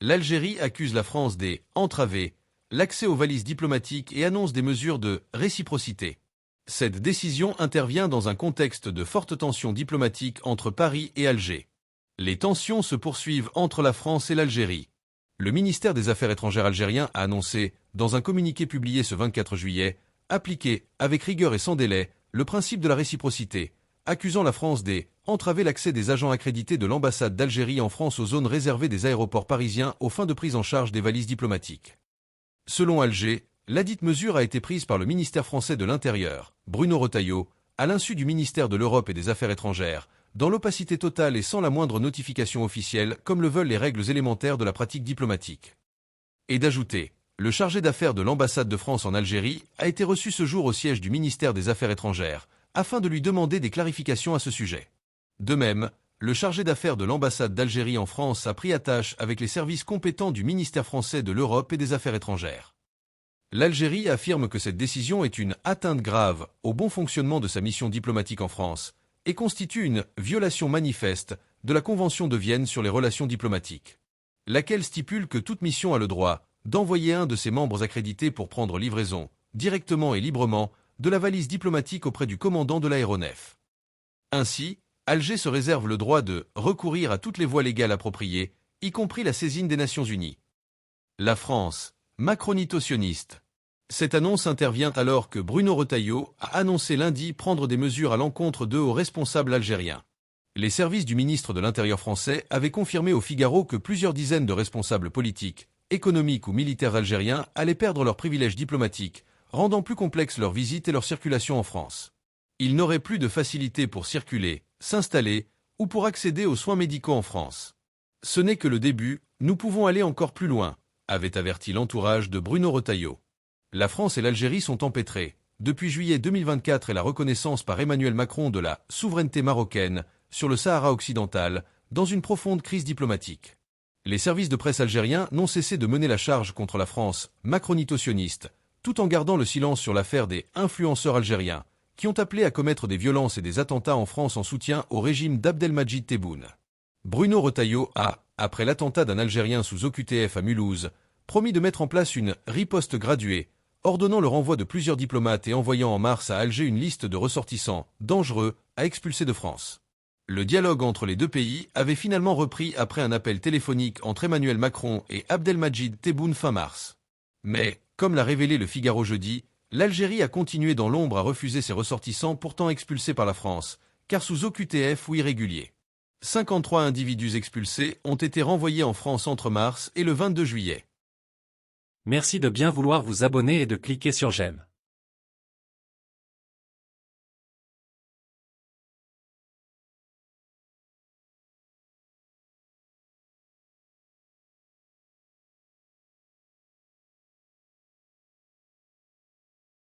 L'Algérie accuse la France d'entraver l'accès aux valises diplomatiques et annonce des mesures de réciprocité. Cette décision intervient dans un contexte de fortes tensions diplomatiques entre Paris et Alger. Les tensions se poursuivent entre la France et l'Algérie. Le ministère des Affaires étrangères algérien a annoncé, dans un communiqué publié ce 24 juillet, appliquer, avec rigueur et sans délai, le principe de la réciprocité, accusant la France d'entraver l'accès des agents accrédités de l'ambassade d'Algérie en France aux zones réservées des aéroports parisiens aux fins de prise en charge des valises diplomatiques. Selon Alger, ladite mesure a été prise par le ministère français de l'Intérieur, Bruno Retailleau, à l'insu du ministère de l'Europe et des Affaires étrangères, dans l'opacité totale et sans la moindre notification officielle, comme le veulent les règles élémentaires de la pratique diplomatique. Et d'ajouter, le chargé d'affaires de l'ambassade de France en Algérie a été reçu ce jour au siège du ministère des Affaires étrangères, afin de lui demander des clarifications à ce sujet. De même, le chargé d'affaires de l'ambassade d'Algérie en France a pris attache avec les services compétents du ministère français de l'Europe et des Affaires étrangères. L'Algérie affirme que cette décision est une atteinte grave au bon fonctionnement de sa mission diplomatique en France et constitue une violation manifeste de la Convention de Vienne sur les relations diplomatiques, laquelle stipule que toute mission a le droit d'envoyer un de ses membres accrédités pour prendre livraison, directement et librement, de la valise diplomatique auprès du commandant de l'aéronef. Ainsi, Alger se réserve le droit de recourir à toutes les voies légales appropriées, y compris la saisine des Nations Unies. La France, macronito-sioniste. Cette annonce intervient alors que Bruno Retailleau a annoncé lundi prendre des mesures à l'encontre de hauts responsables algériens. Les services du ministre de l'Intérieur français avaient confirmé au Figaro que plusieurs dizaines de responsables politiques, économiques ou militaires algériens allaient perdre leurs privilèges diplomatiques, rendant plus complexes leurs visites et leur circulation en France. Ils n'auraient plus de facilité pour circuler, s'installer ou pour accéder aux soins médicaux en France. Ce n'est que le début, nous pouvons aller encore plus loin, avait averti l'entourage de Bruno Retailleau. La France et l'Algérie sont empêtrées, depuis juillet 2024 et la reconnaissance par Emmanuel Macron de la souveraineté marocaine sur le Sahara occidental, dans une profonde crise diplomatique. Les services de presse algériens n'ont cessé de mener la charge contre la France, macronito-sioniste, tout en gardant le silence sur l'affaire des influenceurs algériens, qui ont appelé à commettre des violences et des attentats en France en soutien au régime d'Abdelmadjid Tebboune. Bruno Retailleau a, après l'attentat d'un Algérien sous OQTF à Mulhouse, promis de mettre en place une riposte graduée, ordonnant le renvoi de plusieurs diplomates et envoyant en mars à Alger une liste de ressortissants dangereux à expulser de France. Le dialogue entre les deux pays avait finalement repris après un appel téléphonique entre Emmanuel Macron et Abdelmadjid Tebboune fin mars. Mais, comme l'a révélé le Figaro jeudi, l'Algérie a continué dans l'ombre à refuser ses ressortissants pourtant expulsés par la France, car sous OQTF ou irréguliers. 53 individus expulsés ont été renvoyés en France entre mars et le 22 juillet. Merci de bien vouloir vous abonner et de cliquer sur j'aime.